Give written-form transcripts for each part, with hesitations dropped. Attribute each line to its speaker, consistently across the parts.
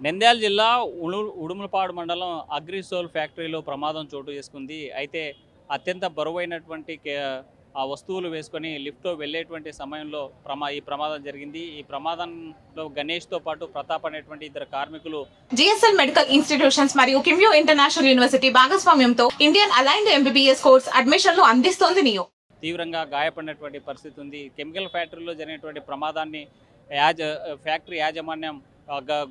Speaker 1: నంద్యాల జిల్లా ఉడుమలపాడు మండలం అగ్రిసోల్ ఫ్యాక్టరీలో ప్రమాదం చోటు చేసుకుంది. అయితే అత్యంత బరువైనటువంటి ఆ వస్తువులు వేసుకొని లిఫ్ట్‌లో వెళ్ళేటువంటి సమయంలో ఈ ప్రమాదం జరిగింది. ఈ ప్రమాదంలో గణేష్‌తో పాటు ప్రతాప్ అనేటువంటి ఇద్దరు కార్మికులు
Speaker 2: జిఎస్ఎల్ మెడికల్ ఇన్స్టిట్యూషన్స్ మరియు కిమ్యూ ఇంటర్నేషనల్ యూనివర్సిటీ భాగస్వామ్యంతో ఇండియన్ అలైన్డ్ ఎంబీబీఎస్ కోర్స్ అడ్మిషన్లు అందిస్తోంది నియో.
Speaker 1: తీవ్రంగా గాయపడినటువంటి పరిస్థితి ఉంది. కెమికల్ ఫ్యాక్టరీలో జరిగినటువంటి ప్రమాదాన్ని ఫ్యాక్టరీ యాజమాన్యం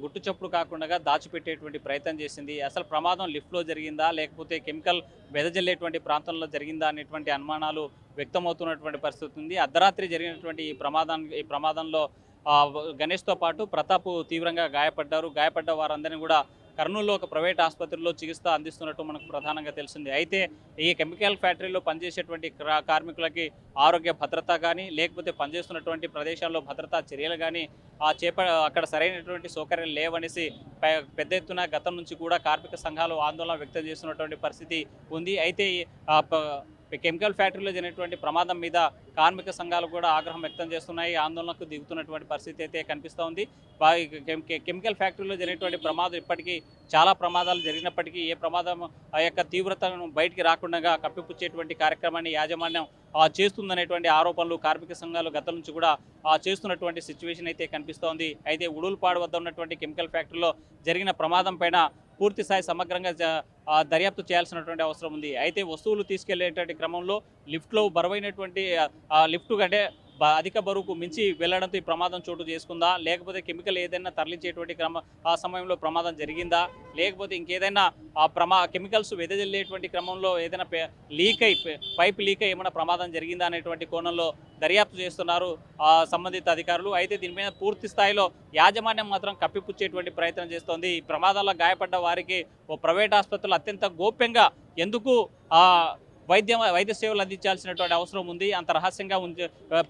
Speaker 1: గుట్టు చప్పుడు కాకుండా దాచిపెట్టేటువంటి ప్రయత్నం చేసింది. అసలు ప్రమాదం లిఫ్ట్లో జరిగిందా, లేకపోతే కెమికల్ వెదజల్లేటువంటి ప్రాంతంలో జరిగిందా అనేటువంటి అనుమానాలు వ్యక్తమవుతున్నటువంటి పరిస్థితి ఉంది. అర్ధరాత్రి జరిగినటువంటి ఈ ప్రమాదంలో గణేష్తో పాటు ప్రతాప్ తీవ్రంగా గాయపడ్డారు. గాయపడ్డ వారందరినీ కూడా కర్నూలులో ఒక ప్రైవేట్ ఆసుపత్రిలో చికిత్స అందిస్తున్నట్టు మనకు ప్రధానంగా తెలిసింది. అయితే ఈ కెమికల్ ఫ్యాక్టరీలో పనిచేసేటువంటి కార్మికులకి ఆరోగ్య భద్రత కానీ, లేకపోతే పనిచేస్తున్నటువంటి ప్రదేశాల్లో భద్రతా చర్యలు కానీ అక్కడ సరైనటువంటి సౌకర్యాలు లేవనేసి పెద్ద ఎత్తున గతం నుంచి కూడా కార్మిక సంఘాలు ఆందోళన వ్యక్తం చేస్తున్నటువంటి పరిస్థితి ఉంది. అయితే కెమికల్ ఫ్యాక్టరీలో జరిగినటువంటి ప్రమాదం మీద కార్మిక సంఘాలు కూడా ఆగ్రహం వ్యక్తం చేస్తున్నాయి. ఆందోళనకు దిగుతున్నటువంటి పరిస్థితి అయితే కనిపిస్తూ ఉంది. కెమికల్ ఫ్యాక్టరీలో జరిగినటువంటి ప్రమాదం ఇప్పటికీ చాలా ప్రమాదాలు జరిగినప్పటికీ ఏ ప్రమాదం ఆ యొక్క తీవ్రతను బయటికి రాకుండా కప్పిపుచ్చేటువంటి కార్యక్రమాన్ని యాజమాన్యం చేస్తుందనేటువంటి ఆరోపణలు కార్మిక సంఘాలు గతం నుంచి కూడా చేస్తున్నటువంటి సిచ్యువేషన్ అయితే కనిపిస్తోంది. అయితే ఉడులపాడు వద్ద ఉన్నటువంటి కెమికల్ ఫ్యాక్టరీలో జరిగిన ప్రమాదం పైన పూర్తి స్థాయి సమగ్రంగా దర్యాప్తు చేయాల్సినటువంటి అవసరం ఉంది. అయితే వస్తువులు తీసుకెళ్లేటువంటి క్రమంలో లిఫ్ట్లో బరువైనటువంటి లిఫ్ట్ కంటే అధిక బరువుకు మించి వెళ్లడంతో ఈ ప్రమాదం చోటు చేసుకుందా, లేకపోతే కెమికల్ ఏదైనా తరలించేటువంటి ఆ సమయంలో ప్రమాదం జరిగిందా, లేకపోతే ఇంకేదైనా కెమికల్స్ వెదజల్లేటువంటి క్రమంలో ఏదైనా పైప్ లీక్ అయి ఏమైనా ప్రమాదం జరిగిందా అనేటువంటి కోణంలో దర్యాప్తు చేస్తున్నారు సంబంధిత అధికారులు. అయితే దీని మీద పూర్తి స్థాయిలో యాజమాన్యం మాత్రం కప్పిపుచ్చేటువంటి ప్రయత్నం చేస్తోంది. ఈ ప్రమాదాల్లో గాయపడ్డ వారికి ఓ ప్రైవేట్ ఆసుపత్రులు అత్యంత గోప్యంగా ఎందుకు వైద్య సేవలు అందించాల్సినటువంటి అవసరం ఉంది, అంత రహస్యంగా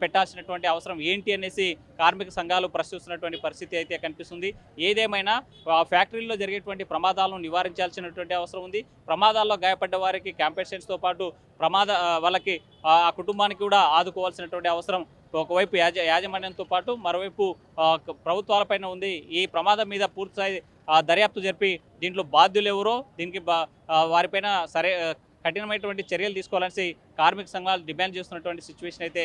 Speaker 1: పెట్టాల్సినటువంటి అవసరం ఏంటి అనేసి కార్మిక సంఘాలు ప్రశ్నిస్తున్నటువంటి పరిస్థితి అయితే కనిపిస్తుంది. ఏదేమైనా ఫ్యాక్టరీలో జరిగేటువంటి ప్రమాదాలను నివారించాల్సినటువంటి అవసరం ఉంది. ప్రమాదాల్లో గాయపడ్డ వారికి కాంపెన్సేషన్స్తో పాటు వాళ్ళకి ఆ కుటుంబానికి కూడా ఆదుకోవాల్సినటువంటి అవసరం ఒకవైపు యాజమాన్యంతో పాటు మరోవైపు ప్రభుత్వాలపైన ఉంది. ఈ ప్రమాదం మీద పూర్తిస్థాయి దర్యాప్తు జరిపి దీంట్లో బాధ్యులు ఎవరో దీనికి వారిపైన కఠినమైనటువంటి చర్యలు తీసుకోవాలని కార్మిక సంఘాలు డిమాండ్ చేస్తున్నటువంటి సిచ్యువేషన్ అయితే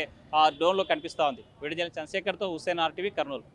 Speaker 1: డోన్లో కనిపిస్తూ ఉంది. విడుదల చంద్రశేఖర్తో హుస్సేన్ RTV కర్నూలు.